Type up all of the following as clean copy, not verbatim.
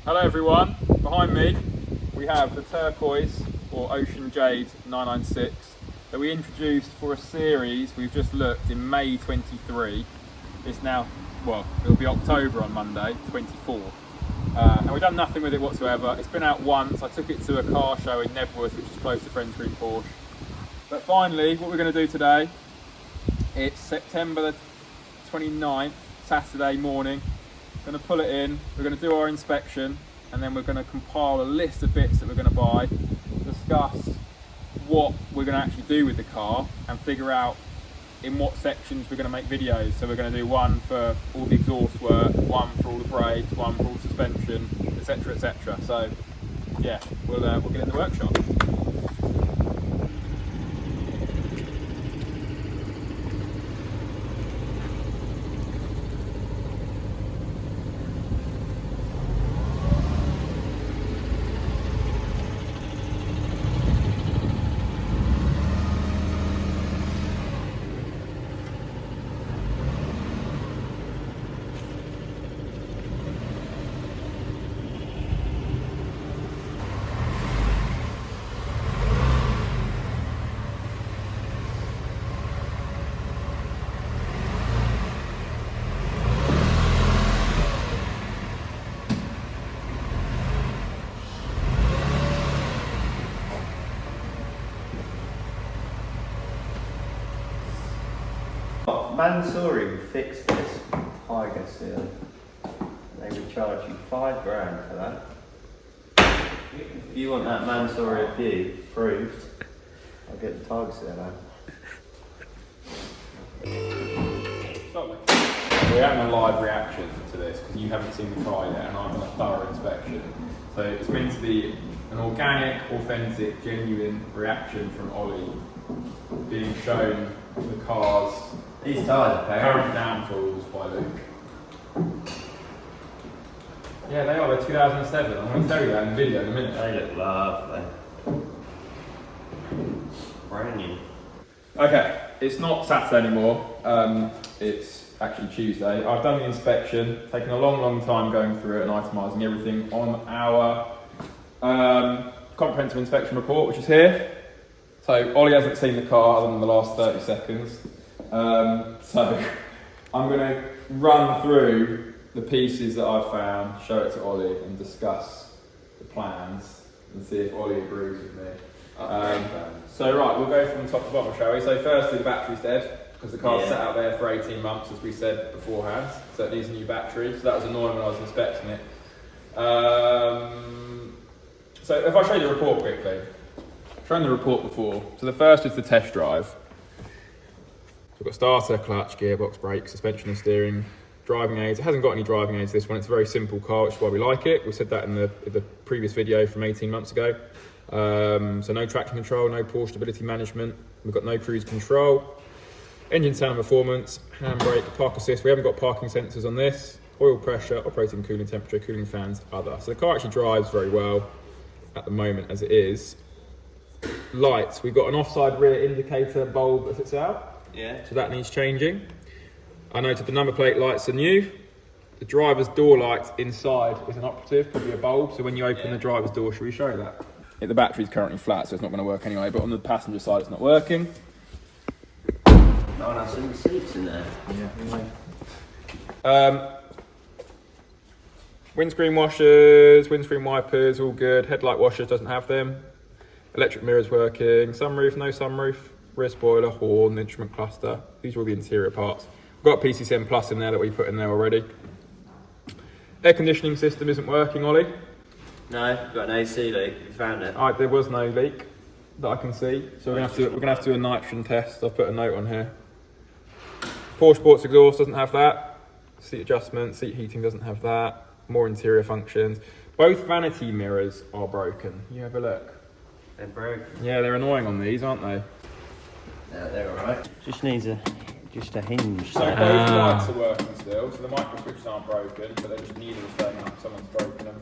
Hello everyone, behind me we have the turquoise or Ocean Jade 996 that we introduced for a series we've just looked in May 23. It's now, well, it'll be October on Monday, 24. And we've done nothing with it whatsoever. It's been out once. I took it to a car show in Nebworth, which is close to Friends Green Porsche. But finally, what we're going to do today, it's September the 29th, Saturday morning. We're going to pull it in, we're going to do our inspection, and then we're going to compile a list of bits that we're going to buy, discuss what we're going to actually do with the car, and figure out in what sections we're going to make videos. So we're going to do one for all the exhaust work, one for all the brakes, one for all the suspension, etc, etc. So yeah, we'll get in the workshop. Mansouri fixed this Tiger seal. They would charge you £5 grand for that. If you want that Mansouri approved, I'll get the Tiger seal out. We're having a live reaction to this because you haven't seen the car yet, and I've done a thorough inspection. So it's meant to be an organic, authentic, genuine reaction from Ollie, being shown the car's These tyres are current downfalls by Luke. Yeah, they are. They're 2007. I'm going to tell you that in the video in a minute. They look lovely. Brand new. Okay, it's not Saturday anymore. It's actually Tuesday. I've done the inspection, taken a long time going through it and itemising everything on our comprehensive inspection report, which is here. So Ollie hasn't seen the car other than the last 30 seconds. So I'm going to run through the pieces that I've found, show it to Ollie and discuss the plans and see if Ollie agrees with me. So right, we'll go from the top to bottom, shall we? So firstly, the battery's dead because the car's sat out there for 18 months, as we said beforehand, so it needs a new battery. So that was annoying when I was inspecting it. So if I show you the report quickly, I've shown the report before. So the first is the test drive. So we've got starter, clutch, gearbox, brakes, suspension and steering, driving aids. It hasn't got any driving aids, this one. It's a very simple car, which is why we like it. We said that in the previous video from 18 months ago. So no traction control, no Porsche stability management. We've got no cruise control. Engine sound and performance, handbrake, park assist. We haven't got parking sensors on this. Oil pressure, operating cooling temperature, cooling fans, other. So the car actually drives very well at the moment as it is. Lights, we've got an offside rear indicator bulb that sits out. Yeah. So that needs changing. I noted the number plate lights are new. The driver's door light inside is an operative, probably a bulb. So when you open the driver's door, should we show that? The battery's currently flat, so it's not going to work anyway, but on the passenger side it's not working. Oh, that's some seats in there. Yeah. Windscreen washers, windscreen wipers, all good. Headlight washers, doesn't have them. Electric mirrors working. Sunroof, no sunroof. Rear spoiler, horn, instrument cluster. These are all the interior parts. We've got PCCM Plus in there that we put in there already. Air conditioning system isn't working, Ollie. No, got an AC leak. You found it. There was no leak that I can see. So we're gonna have to do a nitrogen test. I've put a note on here. Porsche Sports exhaust doesn't have that. Seat adjustment, seat heating doesn't have that. More interior functions. Both vanity mirrors are broken. You have a look. They're broken. Yeah, they're annoying on these, aren't they? Yeah, they're alright. Just needs a hinge. So both lights are working still, so the micro switches aren't broken, but they're just needles going up, someone's broken them.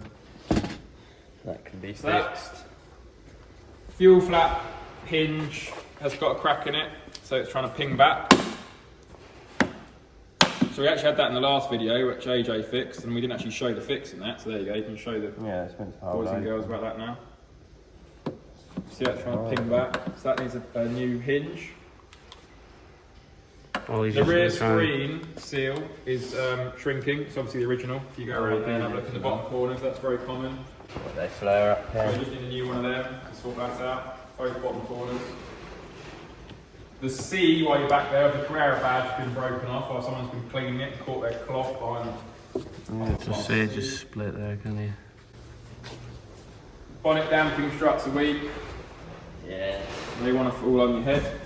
That can be fixed. Fuel flap hinge has got a crack in it, so it's trying to ping back. So we actually had that in the last video, which AJ fixed, and we didn't actually show the fix in that. So there you go. You can show the it's meant to hold boys and girls about that now. See that trying to ping back. So that needs a new hinge. The rear screen seal is shrinking. It's obviously the original. If you go around there and have a look in the bottom corners, that's very common. They flare up So here. we just need a new one of them to sort that out. Both bottom corners. The C, while you're back there, of the Carrera badge has been broken off while someone's been cleaning it and caught their cloth behind them. Just see it just split there, can you? Bonnet damping struts a week. Yeah. They want to fall on your head.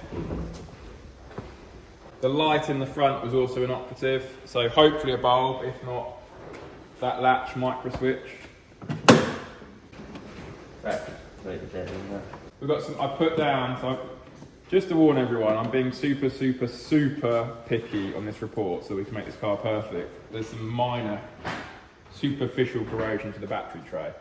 The light in the front was also inoperative, so hopefully a bulb, if not that latch micro switch. We've got some, I put down, so just to warn everyone, I'm being super picky on this report so we can make this car perfect. There's some minor superficial corrosion to the battery tray.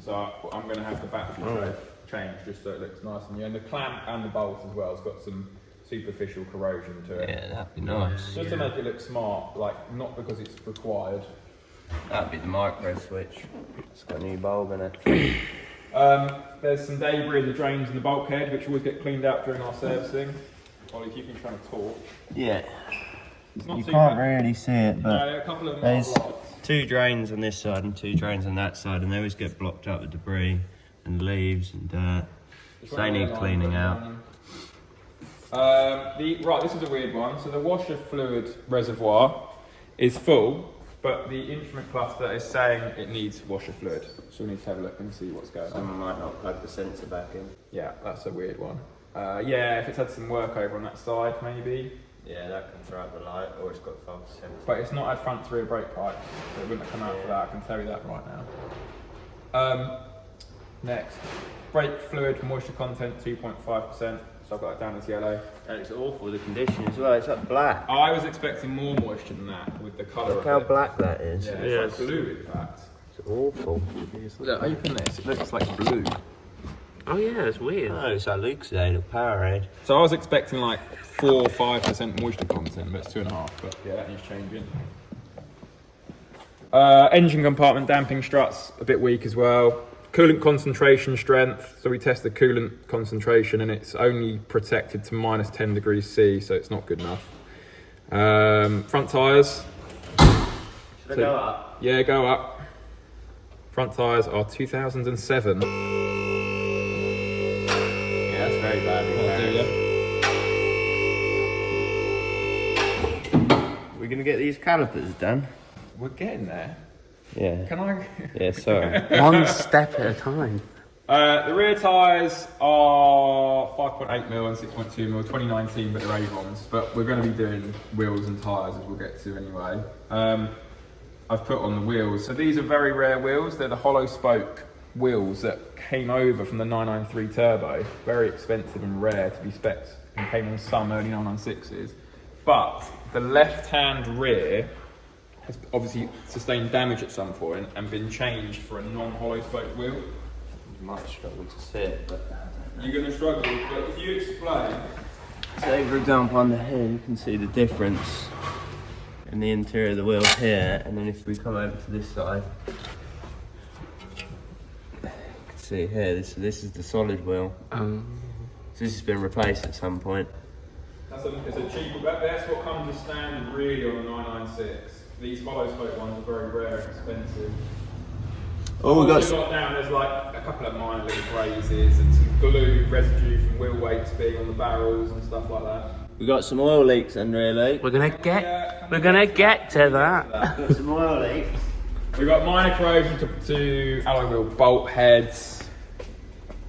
So I'm going to have the battery tray changed just so it looks nice and new. And the clamp and the bolt as well has got some superficial corrosion to it. Yeah, that'd be nice. Just to make it look smart, like not because it's required. That'd be the micro switch. It's got a new bulb in it. There's some debris in the drains and the bulkhead, which always get cleaned out during our servicing. Ollie, if you can try to talk. Yeah. It's not You too can't bad. really see it, but No, a couple of them there's are lights. 2 drains on this side and 2 drains on that side, and they always get blocked up with debris and leaves and dirt. So they need cleaning out. Right, this is a weird one. So the washer fluid reservoir is full, but the instrument cluster is saying it needs washer fluid. So we need to have a look and see what's going on. Someone might not plug the sensor back in. Yeah, that's a weird one. Yeah, if it's had some work over on that side, maybe. Yeah, that can throw out the light, or it's got false sensor. But it's not had front to rear brake pipes, so it wouldn't have come out for that, I can tell you that right now. Next, brake fluid moisture content 2.5%, so I've got that down as yellow. And it's awful, the condition as well, it's like black. I was expecting more moisture than that with the colour Look of how it. black that is. Yeah, it's like blue in fact. It's awful. Look, open this, it looks like blue. Oh yeah, it's weird. Oh, it's like Luke's Jade or Powerade. So I was expecting like 4 or 5% moisture content, but it's 2.5%, but yeah, that needs changing. Engine compartment damping struts, a bit weak as well. Coolant concentration strength, so we test the coolant concentration and it's only protected to minus 10 degrees C, so it's not good enough. Front tyres. Should I go up? Yeah, go up. Front tyres are 2007. Yeah, that's very bad. We're going to get these calipers done. We're getting there. Yeah. Can I? Yeah, sorry. One step at a time. The rear tyres are 5.8mm and 6.2mm, 2019, but they're Avons. But we're going to be doing wheels and tyres, as we'll get to anyway. I've put on the wheels. So these are very rare wheels. They're the hollow spoke wheels that came over from the 993 Turbo. Very expensive and rare to be spec'd and came on some early 996s. But the left-hand rear has obviously sustained damage at some point and been changed for a non-hollow spoke wheel. You might struggle to see it, but... You're going to struggle, but if you explain... Say, for example, on the here, you can see the difference in the interior of the wheel here, and then if we come over to this side, you can see here, this is the solid wheel. So this has been replaced at some point. It's a cheaper, that's what comes as standard really on a 996. These hollow spoke ones are very rare and expensive. Oh, we got down, there's like a couple of minor little grazes and some glue residue from wheel weights being on the barrels and stuff like that. we got some oil leaks then, really. We're gonna get to that. Got some oil leaks. We've got minor corrosion to alloy wheel bolt heads.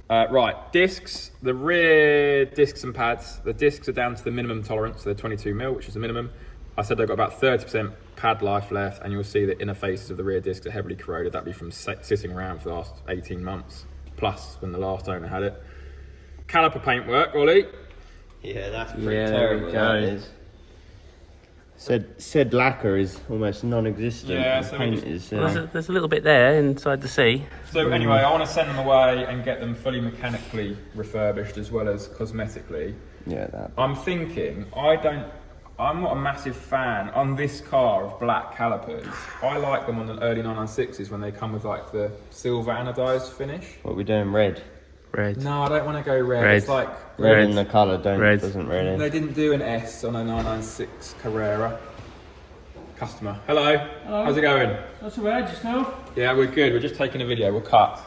Right, discs, the rear discs and pads, the discs are down to the minimum tolerance, so they're 22mm, which is the minimum. I said they've got about 30% pad life left, and you'll see the inner faces of the rear discs are heavily corroded. That'd be from sitting around for the last 18 months, plus when the last owner had it. Caliper paintwork, Ollie. Yeah, that's pretty terrible, that is. Said lacquer is almost non-existent. Yeah, and so paint we is... There's a little bit there inside the sea. So anyway, I want to send them away and get them fully mechanically refurbished as well as cosmetically. yeah, that. I'm thinking, I'm not a massive fan on this car of black calipers. I like them on the early 996s when they come with like the silver anodized finish. What are we doing, red? Red. No, I don't want to go red. Red. It's like Red in the colour doesn't really. they didn't do an S on a 996 Carrera. Customer. Hello. Hello. How's it going? Not so bad, yourself? Yeah, we're good. We're just taking a video. We'll cut.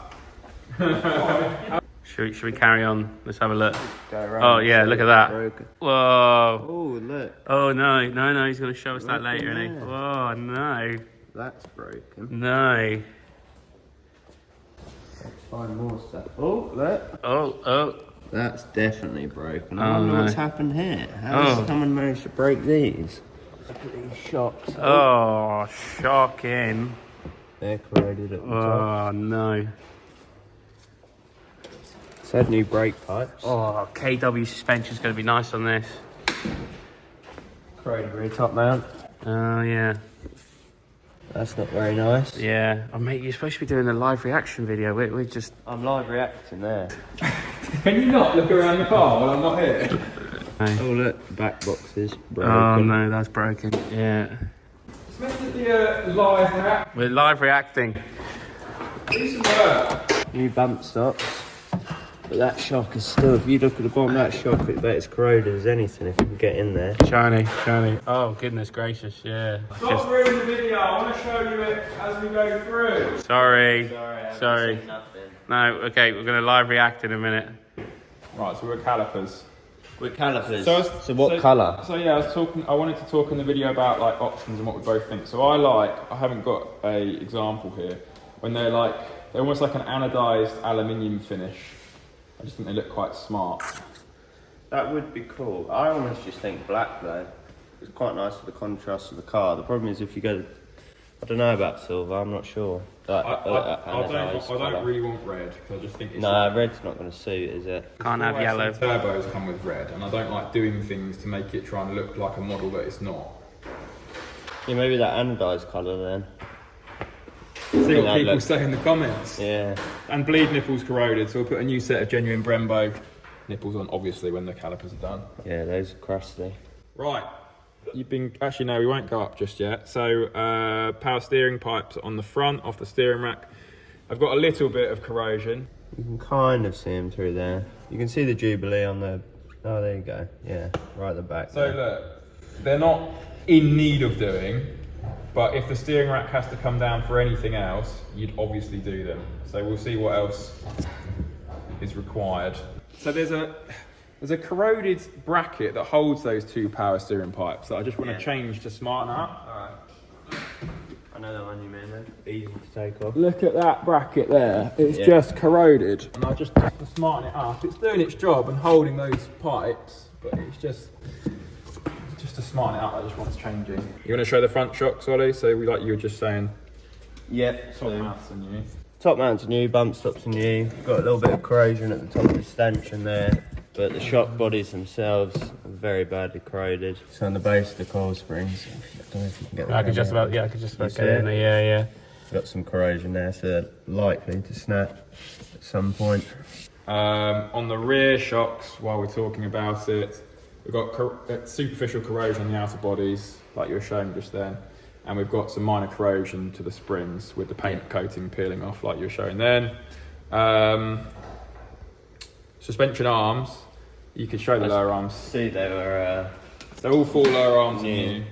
Should we carry on? Let's have a look. Go around Oh yeah, look at that. broken. Whoa. Oh, look. Oh no, he's going to show us that later, isn't he? there. Oh no. That's broken. No. Let's find more stuff. Oh, look. Oh. That's definitely broken. Oh, I wonder no. what's happened here. How has Oh. someone managed to break these? Look at these shocks. Oh, shocking. They're corroded at the top. Oh no. It's had new brake pipes. Oh, KW suspension's going to be nice on this. Corroded rear top mount. Oh yeah. That's not very nice. Yeah. Oh mate, you're supposed to be doing a live reaction video. We just... I'm live reacting there. Can you not look around the car while I'm not here? Oh look, back boxes broken. Oh no, that's broken. Yeah. It's meant to be a live react. We're live reacting. Do some work. New bump stops. But that shock is still, if you look at the bottom of that shock, I bet it's corroded as anything if you can get in there. Shiny. Oh, goodness gracious, yeah. Stop ruining the video. I want to show you it as we go through. Sorry. I haven't Sorry. seen nothing. No, okay, we're going to live react in a minute. Right, so we're calipers. With calipers. So What colour? So yeah, I wanted to talk in the video about like options and what we both think. So I haven't got a example here, when they're almost like an anodized aluminium finish. I just think they look quite smart. That would be cool. I almost just think black though. It's quite nice for the contrast of the car. The problem is if you go, I don't know about silver, I'm not sure. I don't really want red because I just think it's red's not going to suit, is it? Can't have yellow. Turbos come with red, and I don't like doing things to make it try and look like a model that it's not. Yeah, maybe that anodized colour then. See what that people looks- say in the comments. Yeah. And bleed nipples corroded, so we'll put a new set of genuine Brembo nipples on, obviously, when the calipers are done. Yeah, those are crusty. Right. Actually, no, we won't go up just yet. So, power steering pipes on the front, off the steering rack. I've got a little bit of corrosion. You can kind of see them through there. You can see the Jubilee on the... Oh, there you go. Yeah, right at the back. So, look, they're not in need of doing, but if the steering rack has to come down for anything else, you'd obviously do them. So we'll see what else is required. So there's a corroded bracket that holds those two power steering pipes that I just want to change to smarten up. Alright. I know the one you mean then. Easy to take off. Look at that bracket there. It's just corroded. And I just have to smarten it up. It's doing its job and holding those pipes, but it's just to smarten it up, I just want changing. You want to show the front shocks, Ollie? So like you were just saying, Yep. top mounts are new. Top mounts are new, bump stops are new. Got a little bit of corrosion at the top of the stanchion there, but the shock bodies themselves are very badly corroded. So on the base of the coil springs, I don't know if you can get that. I could just about get see in it? there, yeah. Got some corrosion there, so they're likely to snap at some point. On the rear shocks, while we're talking about it, we've got superficial corrosion on the outer bodies, like you were showing just then. And we've got some minor corrosion to the springs with the paint coating peeling off, like you were showing then. Suspension arms, you could show the lower arms. See, they were... So all four lower arms are new. new.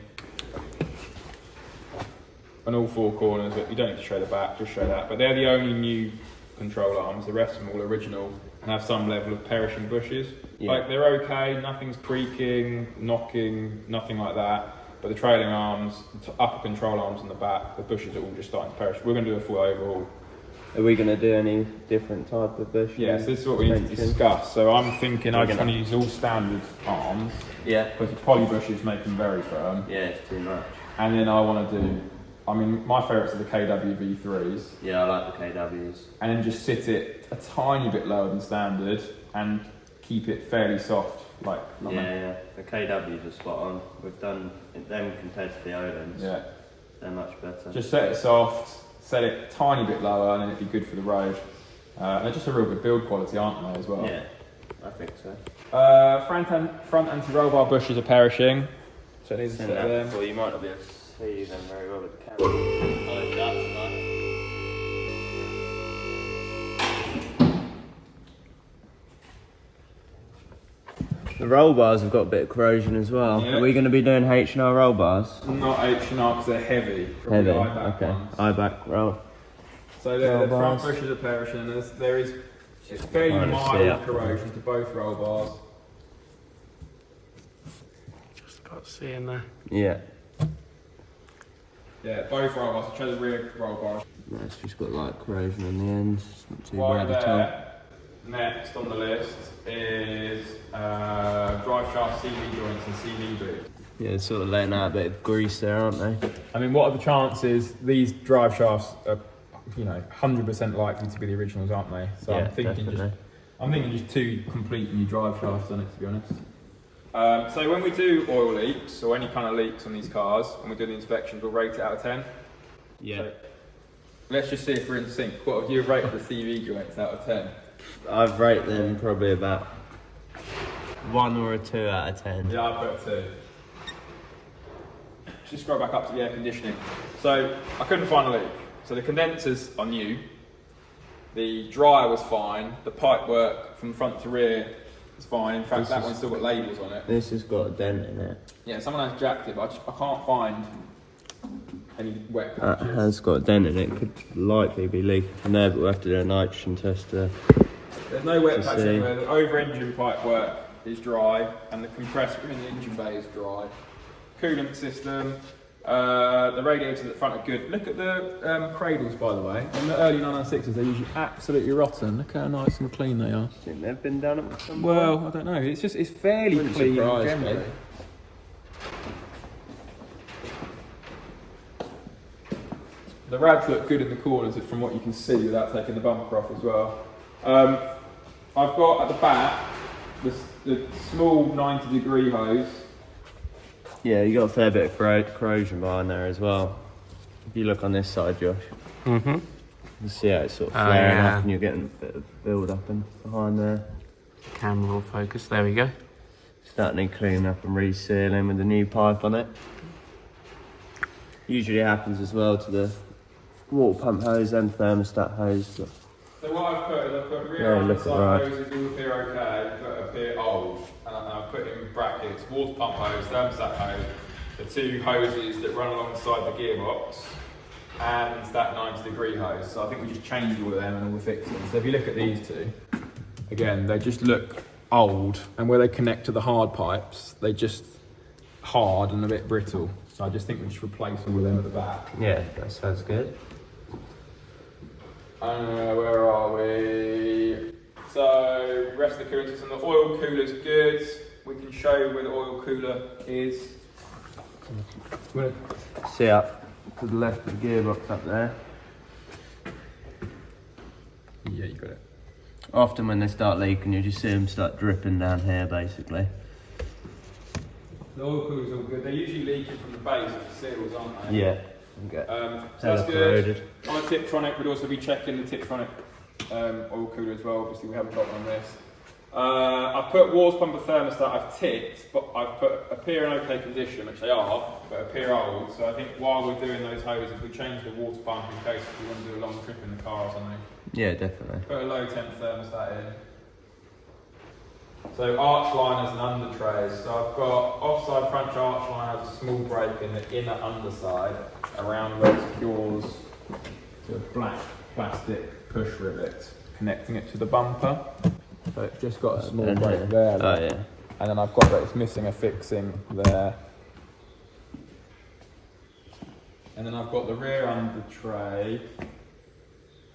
On all four corners, but you don't need to show the back, just show that. But they're the only new control arms, the rest of them all original and have some level of perishing bushes. Yeah. Like they're okay, nothing's creaking, knocking, nothing like that. But the trailing arms, upper control arms on the back, the bushes are all just starting to perish. We're going to do a full overhaul. Are we going to do any different type of bush? Yeah, so this is what we need to discuss. So I'm thinking I just want to use all standard arms. Yeah. Because the poly bushes make them very firm. Yeah, it's too much. And then I want to do, my favourites are the KW V3s. Yeah, I like the KWs. And then just sit it a tiny bit lower than standard and keep it fairly soft. Yeah, the KWs are spot on. We've done them compared to the Olens. Yeah. They're much better. Just set it soft, set it a tiny bit lower, and then it'd be good for the road. And they're just a real good build quality, aren't they, as well? Yeah, I think so. Front anti-roll bar bushes are perishing. So it needs to Send set that them. before, you might not be able to see them very well with the camera. Oh, that's nice. The roll bars have got a bit of corrosion as well. Yeah. Are we going to be doing H&R roll bars? Not H&R because they're heavy. Heavy, IBAC okay. ones. IBAC roll. So Roll the front bars. bushes are perishing, and there is fairly Hard to see mild up. corrosion to both roll bars. Just about to see in there. Yeah. Yeah, both roll bars. Show the rear roll bars. That's just got like corrosion on the ends. It's not too While bad at all. there, next on the list is drive shaft CV joints and CV boot. Yeah, they're sort of letting out a bit of grease there, aren't they? I mean, what are the chances these drive shafts are, 100% likely to be the originals, aren't they? So Yeah, I'm thinking just two complete new drive shafts on it, to be honest. So when we do oil leaks or any kind of leaks on these cars, when we do the inspections, we'll rate it out of 10. Yeah. So let's just see if we're in sync. What would you rate the CV joints out of 10? I've rated them probably about 1 or a 2 out of 10. Yeah, I've put 2. Just scroll back up to the air conditioning. So I couldn't find a leak. So the condensers are new. The dryer was fine. The pipe work from front to rear is fine. In fact, that one's still got labels on it. This has got a dent in it. Yeah, someone has jacked it, but I can't find any wet That patches. has got a dent in it. Could likely be leaking from there, but we'll have to do a nitrogen test to There's no wet to patch see. anywhere. The over-engine pipe work is dry, and the compressor in the engine bay is dry. Coolant system. The radiators at the front are good. Look at the cradles, by the way. In the early 996s, they're usually absolutely rotten. Look how nice and clean they are. I think they've been done at some point. Well, I don't know. It's fairly Wouldn't clean surprise generally. me. The rads look good in the corners from what you can see without taking the bumper off as well. I've got at the back the small 90-degree hose. Yeah, you got a fair bit of corrosion behind there as well. If you look on this side, Josh, Mm-hmm. you see how it's sort of Oh, flaring yeah. up and you're getting a bit of build up and behind there. Camera will focus. There we go. Starting to clean up and resealing with the new pipe on it. Usually happens as well to the water pump hose and thermostat hose. So what I've put is I've put rear Yeah, and look side alright. hoses all appear okay, but appear old. And I've put in brackets water pump hose, thermostat hose, the two hoses that run alongside the gearbox, and that 90-degree hose. So I think we just changed all of them and we'll fix them. So if you look at these two, again, they just look old, and where they connect to the hard pipes, they just hard and a bit brittle. So I just think we should replace all of them at the back. Yeah, that sounds good. Where are we? So, rest of the cooling system. The oil cooler's good. We can show you where the oil cooler is. See up to the left of the gearbox up there. Yeah, you got it. Often when they start leaking, you just see them start dripping down here, basically. The oil cooler's all good. They're usually leaking from the base of the seals, aren't they? Yeah. Okay. So that's Hella good. corroded. On the Tiptronic, we'd also be checking the Tiptronic oil cooler as well. Obviously, we haven't got one on this. I've put water pumper thermostat, I've ticked, but I've put appear in okay condition, which they are, but appear old. So I think while we're doing those hoses, we change the water pump in case we want to do a long trip in the car or something. Yeah, definitely. Put a low temp thermostat in. So arch liners and under trays. So I've got offside front arch line has a small break in the inner underside around where it secures to a black plastic push rivet connecting it to the bumper. So it's just got a small break there. Oh yeah. And then I've got that it's missing a fixing there. And then I've got the rear under tray.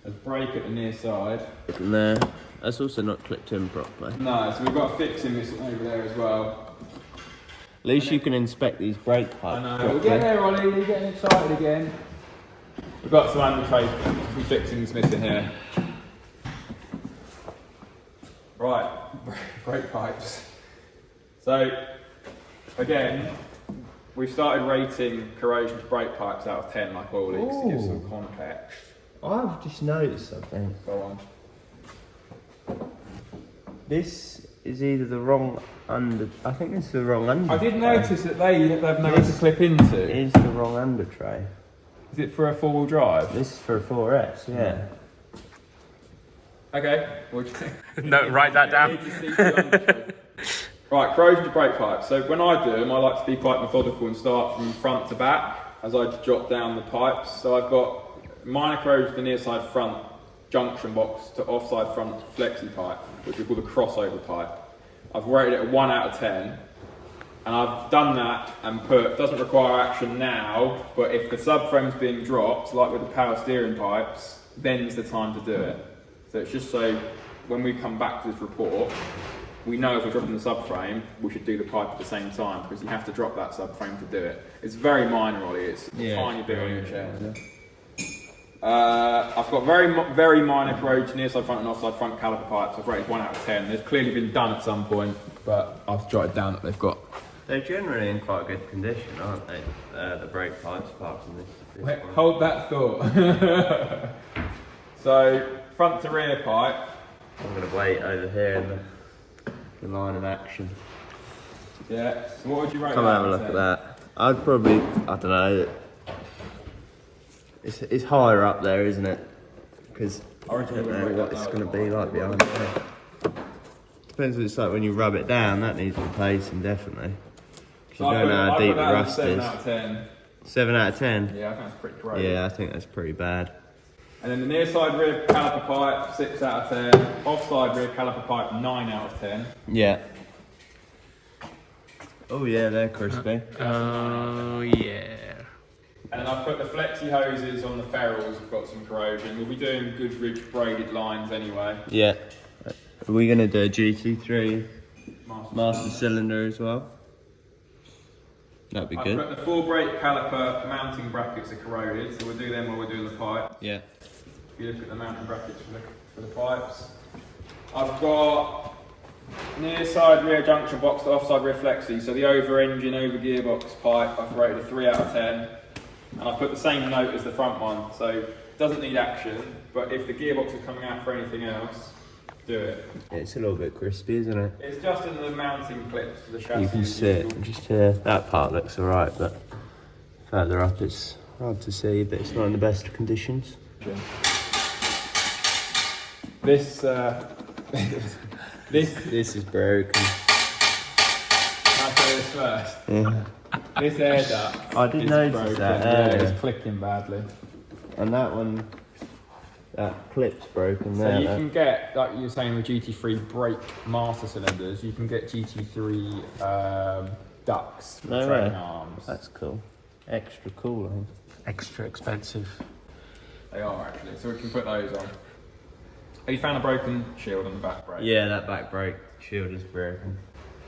There's a break at the near side. And there. That's also not clipped in properly. No, so we've got a fixing missing over there as well. At least you can inspect these brake pipes. I know, properly. we'll get there, Ollie, you're getting excited again. We've got some under tray fixings missing here. Right, brake pipes. So, again, we've started rating corrosion to brake pipes out of 10, like oil leaks, to give some context. I've just noticed something. Go on. This is either the wrong under. I think this is the wrong under. I did notice that they've nowhere to clip into. It is the wrong under tray. Is it for a 4-wheel drive? This is for a 4S, yeah. Okay. No, write that down. Right, corrosion to brake pipes. So when I do them, I like to be quite methodical and start from front to back as I jot down the pipes. So I've got minor corrosion to the near side front junction box to offside front flexi pipe, which we call the crossover pipe. I've rated it a 1 out of 10, and I've done that and put, doesn't require action now, but if the subframe's being dropped, like with the power steering pipes, then's the time to do it. So it's just so when we come back to this report, we know if we're dropping the subframe, we should do the pipe at the same time, because you have to drop that subframe to do it. It's very minor, Ollie, it's a tiny bit on your chest. I've got very minor corrosion near side front and offside front caliper pipes. I've rated 1 out of 10. They've clearly been done at some point, but I've jotted down that they've got. They're generally in quite good condition, aren't they? The brake pipes, apart from this Wait, one. hold that thought. So, front to rear pipe. I'm going to wait over here in the line of action. Yeah. So what would you rate? Come have a look at that. I'd probably, I don't know. It's higher up there, isn't it? Because I don't know what it's going to be like behind there. Depends what it's like when you rub it down. That needs replacing, definitely. So you don't know how deep the rust 7 is. out of 10. 7 out of 10? Yeah, I think that's pretty great. Yeah, I think that's pretty bad. And then the near side rear caliper pipe, 6 out of 10. Offside rear caliper pipe, 9 out of 10. Yeah. Oh yeah, they're crispy. Oh yeah. And then I've put the flexi hoses on the ferrules, have got some corrosion. We'll be doing good ridge braided lines anyway. Yeah. Are we going to do a GT3 master cylinder as well? That'd be good. I've put the 4 brake caliper mounting brackets are corroded, so we'll do them while we're doing the pipe. Yeah. If you look at the mounting brackets for the pipes. I've got near side rear junction box to offside rear flexi, so the over engine, over gearbox pipe, I've rated a 3 out of 10. And I've put the same note as the front one, so it doesn't need action, but if the gearbox is coming out for anything else, do it. It's a little bit crispy, isn't it? It's just in the mounting clips to the chassis. You can see it just here. That part looks alright, but further up it's hard to see, but it's not in the best conditions. This is broken. Can I say this first? Yeah. This air duct I did is notice broken. that Yeah, earlier. it's clicking badly. And that one, that clip's broken So there. you can get, like you were saying with GT3 brake master cylinders, you can get GT3 ducts for No train way. arms. That's cool. Extra cool, I think. Extra expensive. They are actually, so we can put those on. Have you found a broken shield on the back brake? Yeah, that back brake shield is broken.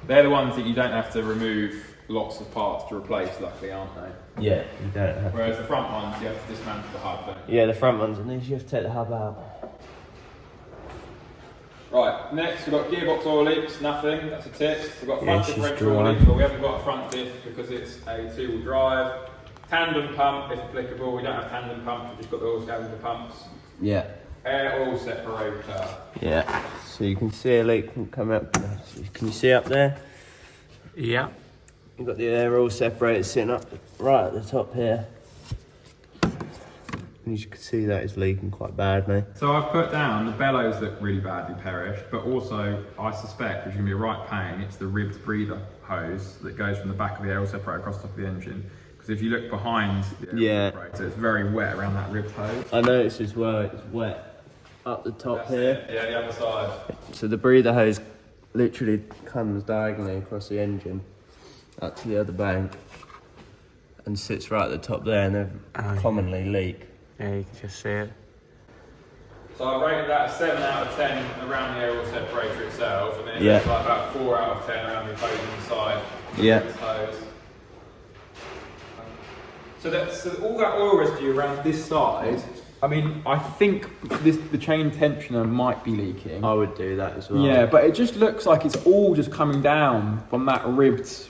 They're the ones that you don't have to remove lots of parts to replace, luckily, aren't they? Yeah, you don't have. Whereas the front ones, you have to dismantle the hub, don't you? Yeah, the front ones, and then you have to take the hub out. Right, next we've got gearbox oil leaks, nothing, that's a tick. We've got front she's differential oil dry. leaks, but we haven't got a front diff because it's a 2-wheel drive. Tandem pump, if applicable, we don't have tandem pumps, we've just got the oil scavenger pumps. Yeah. Air oil separator. Yeah. So you can see a leak come up. Can you see up there? Yeah. You've got the air oil separator sitting up right at the top here. And as you can see, that is leaking quite badly. So I've put down the bellows that really badly perished, but also I suspect, which is going to be a right pain, it's the ribbed breather hose that goes from the back of the air oil separator across the top of the engine. Because if you look behind the air oil separator, it's very wet around that ribbed hose. I noticed as well, it's wet up the top here. Yeah, the other side. So the breather hose literally comes diagonally across the engine up to the other bank and sits right at the top there, and they commonly leak. Yeah, you can just see it. So I've rated that a 7 out of 10 around the air oil separator itself, and then Yeah. it's like about 4 out of 10 around the opposing side. Yeah. Hose. So all that oil residue around this side, I mean, I think the chain tensioner might be leaking. I would do that as well. Yeah, but it just looks like it's all just coming down from that ribbed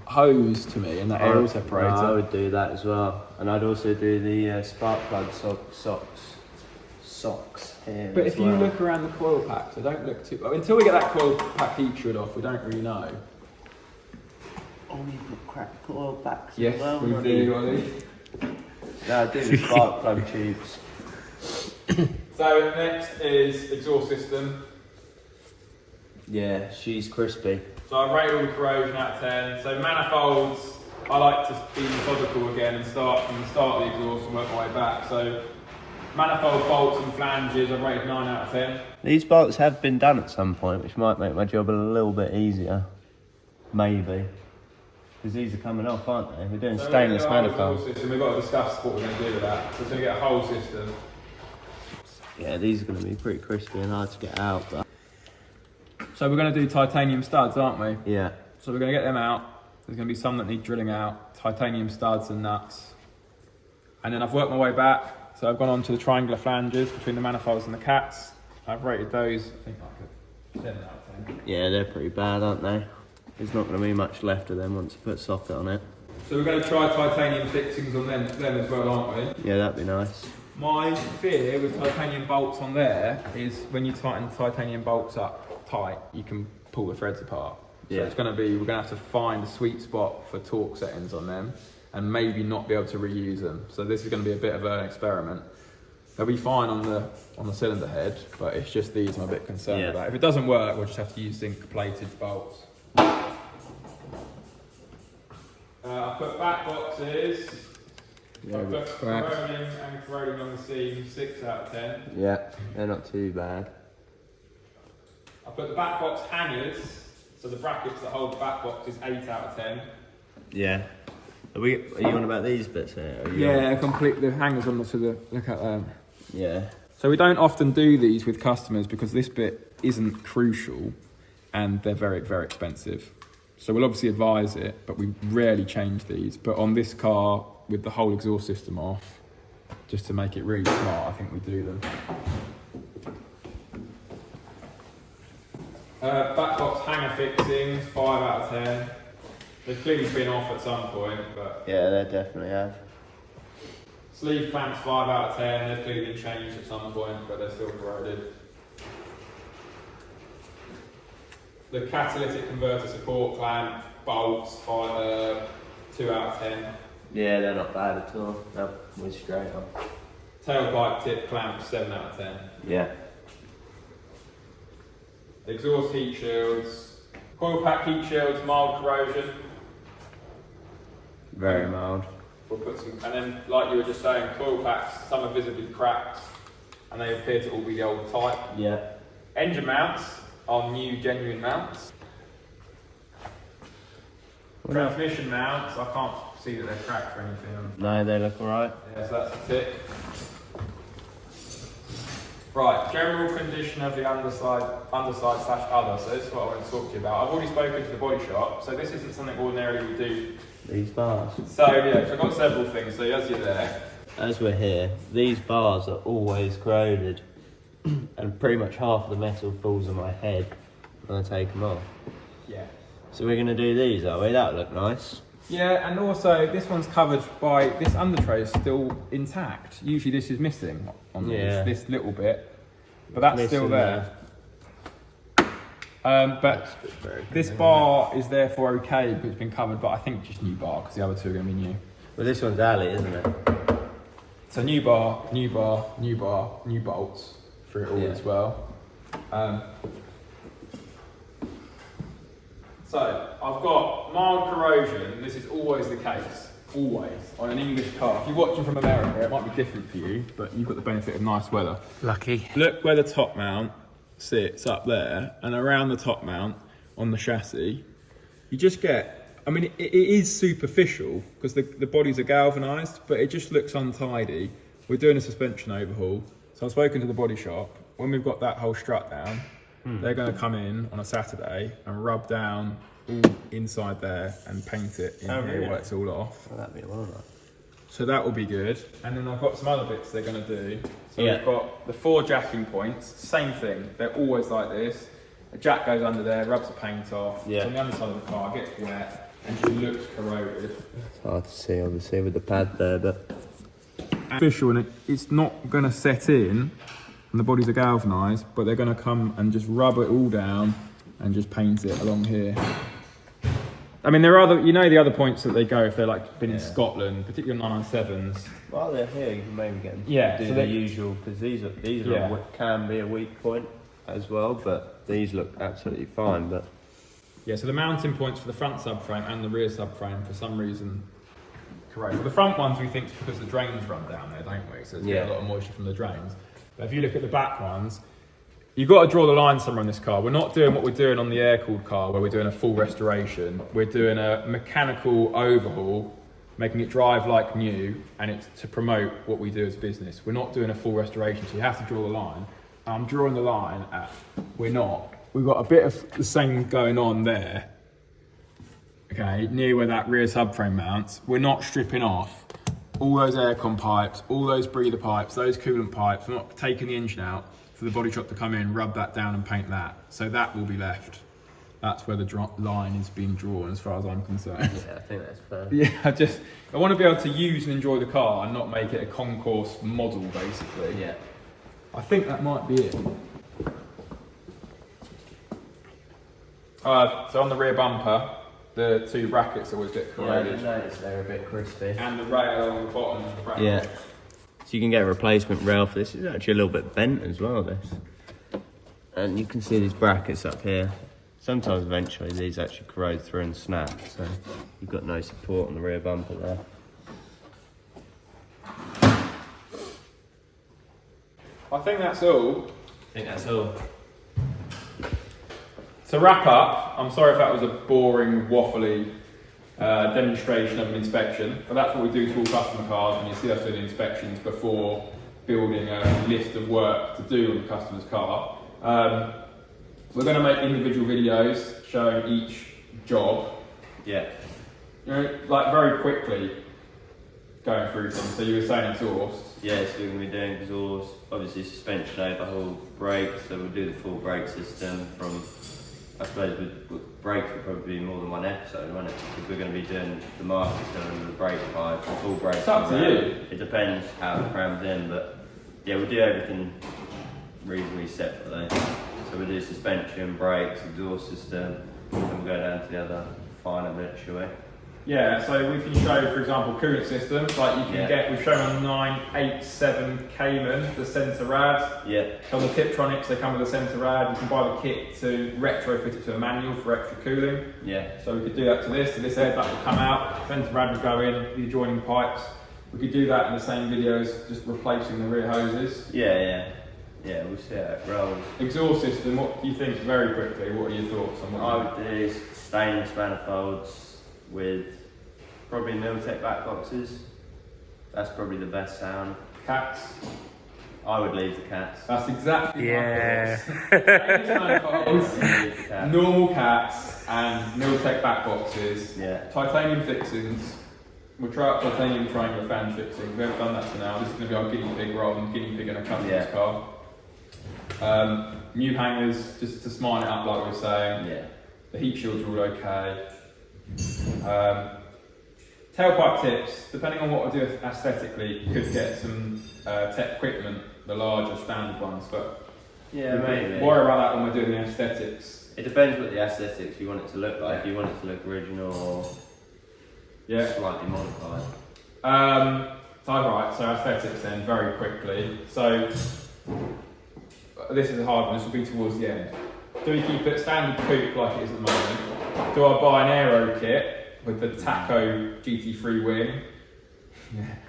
hose to me and that air oil separator. I would do that as well. And I'd also do the spark plug socks socks here. But as if you well. look around the coil pack, so don't look too... Until we get that coil pack heat shield off, we don't really know. Oh, you've got cracked coil packs Yes, as well. we do, Ollie. No, I do the spark plug tubes. So next is exhaust system. Yeah, she's crispy. So I've rated all the corrosion out of 10. So manifolds, I like to be methodical again and start from the start of the exhaust and work my way back. So manifold bolts and flanges, I've rated 9 out of 10. These bolts have been done at some point, which might make my job a little bit easier. Maybe. Because these are coming off, aren't they? We're doing stainless manifolds. We've got to discuss what we're going to do with that. So we're going to get a whole system. Yeah, these are going to be pretty crispy and hard to get out, but... So we're going to do titanium studs, aren't we? Yeah. So we're going to get them out. There's going to be some that need drilling out. Titanium studs and nuts. And then I've worked my way back. So I've gone on to the triangular flanges between the manifolds and the cats. I've rated those, I think, like a 10 out of 10. Yeah, they're pretty bad, aren't they? There's not going to be much left of them once you put socket on it. So we're going to try titanium fixings on them as well, aren't we? Yeah, that'd be nice. My fear with titanium bolts on there is when you tighten titanium bolts up tight, you can pull the threads apart. So Yeah. it's going to be, we're going to have to find a sweet spot for torque settings on them and maybe not be able to reuse them. So this is going to be a bit of an experiment. They'll be fine on the cylinder head, but it's just these I'm a bit concerned about. If it doesn't work, we'll just have to use zinc plated bolts. I put back boxes. Yeah, I put cracked. corroding and corroding on the seam, 6 out of 10. Yeah, they're not too bad. I put the back box hangers, so the brackets that hold the back box is 8 out of 10. Yeah. Are you on about these bits here? Are you Yeah, complete the hangers on look at them. Yeah. So we don't often do these with customers because this bit isn't crucial and they're very, very expensive. So we'll obviously advise it, but we rarely change these. But on this car, with the whole exhaust system off, just to make it really smart, I think we do them. Back box hanger fixings, 5 out of 10. They've clearly been off at some point, but... Yeah, they definitely have. Sleeve clamps, 5 out of 10. They've clearly been changed at some point, but they're still corroded. The catalytic converter support clamp, bolts, 2 out of 10. Yeah, they're not bad at all. They're straight on. Tailpipe tip clamp, 7 out of 10. Yeah. Exhaust heat shields. Coil pack heat shields, mild corrosion. Very mild. We'll put some, and then like you were just saying, coil packs, some are visibly cracked, and they appear to all be the old type. Yeah. Engine mounts are new, genuine mounts. Transmission mounts, I can't see that they're cracked or anything. No, they look alright. Yeah, so that's a tick. Right, general condition of the underside / other. So this is what I want to talk to you about. I've already spoken to the body shop, so this isn't something ordinarily we do. These bars. So yeah, so I've got several things. So as you're there, As we're here, these bars are always corroded. And pretty much half of the metal falls on my head when I take them off. yeah. So we're going to do these, are we? That'll look nice. Yeah, and also this one's covered by, this under tray is still intact. Usually this is missing on this little bit, but that's Missing still there. But this bar is therefore okay because it's been covered, but I think just new bar because the other two are going to be new. Well, this one's alley, isn't it? So new bar, new bolts for it all as well. So I've got mild corrosion. This is always the case, always on an English car. If you're watching from America, it might be different for you, but you've got the benefit of nice weather. Lucky. Look where the top mount sits up there, and around the top mount on the chassis, you just get, I mean, it is superficial because the bodies are galvanised, but it just looks untidy. We're doing a suspension overhaul, so I've spoken to the body shop. When we've got that whole strut down, they're going to come in on a Saturday and rub down all inside there and paint it in here where it's all off. Well, that'd be well nice. So that will be good. And then I've got some other bits they're going to do. So we've got the 4 jacking points, same thing. They're always like this. A jack goes under there, rubs the paint off. It's on the underside of the car, gets wet, and just looks corroded. It's hard to see, obviously, with the pad there, but... Official, and it's not going to set in and the bodies are galvanised, but they're going to come and just rub it all down and just paint it along here. I mean, there are other, the other points that they go if they're like been in Scotland, particularly on 997s. While they're here, you can maybe get them Yeah, to do so the usual, because these can be a weak point as well, but these look absolutely fine. But yeah, so the mounting points for the front subframe and the rear subframe for some reason corrode. For the front ones, we think it's because the drains run down there, don't we? So there's a lot of moisture from the drains. But if you look at the back ones, you've got to draw the line somewhere on this car. We're not doing what we're doing on the air-cooled car, where we're doing a full restoration. We're doing a mechanical overhaul, making it drive like new, and it's to promote what we do as business. We're not doing a full restoration, so you have to draw the line. I'm drawing the line at, we've got a bit of the same going on there, okay, near where that rear subframe mounts. We're not stripping off all those aircon pipes, all those breather pipes, those coolant pipes. We're not taking the engine out for the body shop to come in, rub that down and paint that. So that will be left. That's where the line is being drawn as far as I'm concerned. yeah, I think that's fair. Yeah, I want to be able to use and enjoy the car and not make it a concourse model, basically. Yeah. I think that might be it. So on the rear bumper, the two brackets always get corroded. Yeah, I noticed they're a bit crispy. And the rail on the bottom of the bracket. Yeah. So you can get a replacement rail for this. It's actually a little bit bent as well, this. And you can see these brackets up here. Sometimes eventually these actually corrode through and snap, so you've got no support on the rear bumper there. I think that's all. I think that's all. To wrap up, I'm sorry if that was a boring, waffly demonstration of an inspection, but that's what we do to all customer cars when you see us doing inspections before building a list of work to do on the customer's car. We're going to make individual videos showing each job. Yeah. Like very quickly going through things. So you were saying exhaust. Yeah, so we're going to be doing exhaust, obviously suspension overhaul, brakes, so we'll do the full brake system from, I suppose with brakes will probably be more than one episode, won't it? Because we're going to be doing the master cylinder, the brake pipe, the full brake. It's up to you. It depends how it crams in, but yeah, we'll do everything reasonably separately. So we'll do suspension, brakes, exhaust system, and we'll go down to the other finer bit, shall we? Yeah, so we can show, for example, coolant systems, like you can get, we've shown on 987 Cayman, the centre rad. Yeah. On the Tiptronics, they come with a centre rad. You can buy the kit to retrofit it to a manual for extra cooling. Yeah. So we could do that to this head, that would come out, centre rad would go in, the adjoining pipes. We could do that in the same videos, just replacing the rear hoses. Yeah, we'll see how it rolls. Exhaust system, what do you think, very quickly, what are your thoughts on what I would do stainless manifolds with probably Miltech back boxes. That's probably the best sound. Cats? I would leave the cats. That's exactly Yeah. my thoughts. Normal cats and Miltech back boxes. Yeah. Titanium fixings. We'll try out titanium triangular fan fixings. We haven't done that for now. This is going to be our guinea pig rather than guinea pig in a customer's car. New hangers, just to smart it up like we were saying. Yeah. The heat shields are all okay. Tailpipe tips, depending on what we do aesthetically, you could get some tech equipment, the larger standard ones, but yeah, maybe. Worry about that when we're doing the aesthetics. It depends what the aesthetics you want it to look like. If you want it to look original or slightly modified. Right, so aesthetics then, very quickly. So this is a hard one, this will be towards the end. Do we keep it standard coupe like it is at the moment? Do I buy an aero kit with the Taco GT3 wing?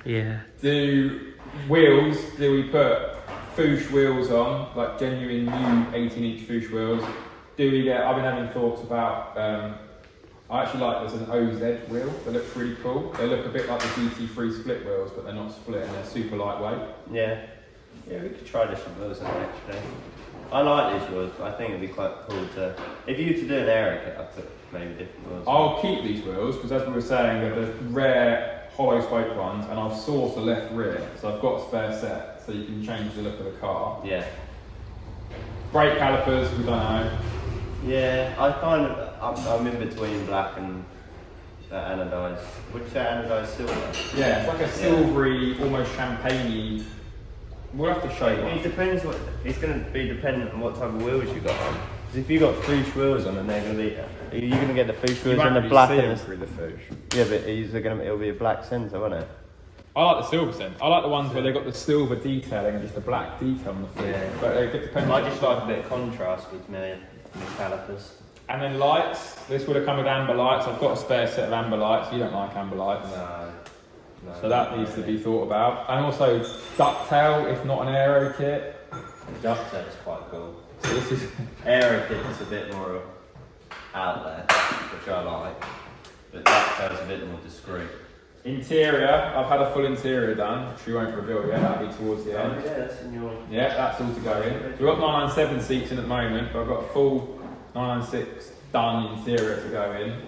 Yeah. Do we put Fouche wheels on, like genuine new 18-inch Fouche wheels? I've been having thoughts about, I actually like there's an OZ wheel, they look really cool. They look a bit like the GT3 split wheels, but they're not split and they're super lightweight. Yeah, we could try different wheels actually. I like these wheels, but I think it'd be quite cool to, if you were to do an aero kit, I'd put maybe different wheels. I'll keep these wheels, because as we were saying, they're the rare hollow spoke ones, and I've sourced the left rear, so I've got a spare set, so you can change the look of the car. Yeah. Brake calipers, we don't know. Yeah, I'm in between black and anodised. Would you say anodised silver? Yeah, it's like a silvery, almost champagne-y We'll have to show you. It depends what. It's going to be dependent on what type of wheels you got on. Because if you got Fuchs wheels on, then they're going to be. You're going to get the Fuchs wheels and the black and the. Through the Fuchs. Yeah, but it'll be a black centre, won't it? I like the silver scent. I like the ones where they've got the silver detailing and just the black detail on the front. Yeah. But it depends. I just like a bit of contrast with my calipers. And then lights. This would have come with amber lights. I've got a spare set of amber lights. You don't like amber lights. No. So that needs to be thought about. And also ducktail, if not an aero kit. Ducktail is quite cool. So this is Aero kit is a bit more out there, which I like. But ducktail's a bit more discreet. interior. I've had a full interior done, which we won't reveal yet. That'll be towards the end. Yeah, that's in your. Yeah, that's all to go in. We've got 997 seats in at the moment, but I've got a full 996 done interior to go in.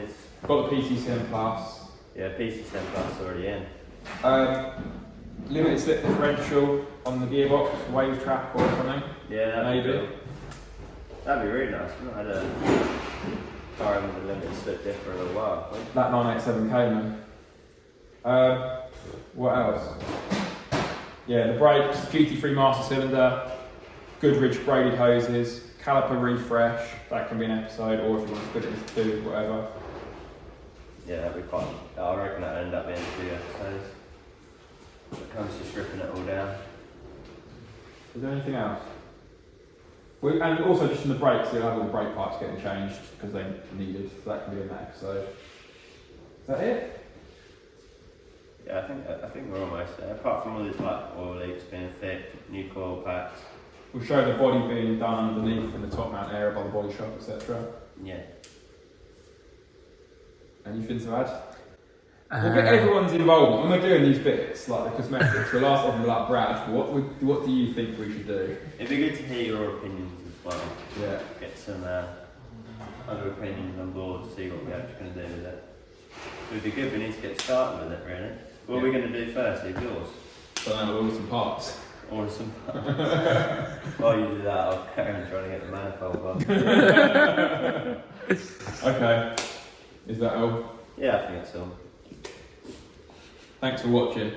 It's, Got the PCCM Plus. yeah, PCCM Plus already in. Limited slip differential on the gearbox, wave trap or something. Yeah, that'd be Maybe. cool. That'd be really nice. We've not had a car with a limited slip diff for a little while. That 987 Cayman. What else? Yeah, the brakes, GT3 master cylinder, Goodrich braided hoses, caliper refresh. That can be an episode, or if you want to split it into two, whatever. Yeah, that'd be quite. I reckon that'd end up being 2 episodes. When it comes to stripping it all down. Is there anything else? And also just in the brakes, you'll have all the brake pipes getting changed because they're needed. So that can be in that episode. Is that it? Yeah, I think we're almost there. Apart from all these like oil leaks being fixed, new coil packs. We'll show the body being done underneath and the top mount area by the body shop, etc. Yeah. Anything to add? We'll get everyone's involvement. When we're doing these bits, like the cosmetics, we'll ask them like, Brad, what do you think we should do? It'd be good to hear your opinions as well. Yeah. Get some other opinions on board to see what we're actually going to do with it. It would be good, we need to get started with it really. What are we going to do first? Leave yours? So now we'll order some parts. Order some parts. While you do that, I'll carry on trying to get the manifold off. Okay. Is that all? Yeah, I think that's all. Thanks for watching.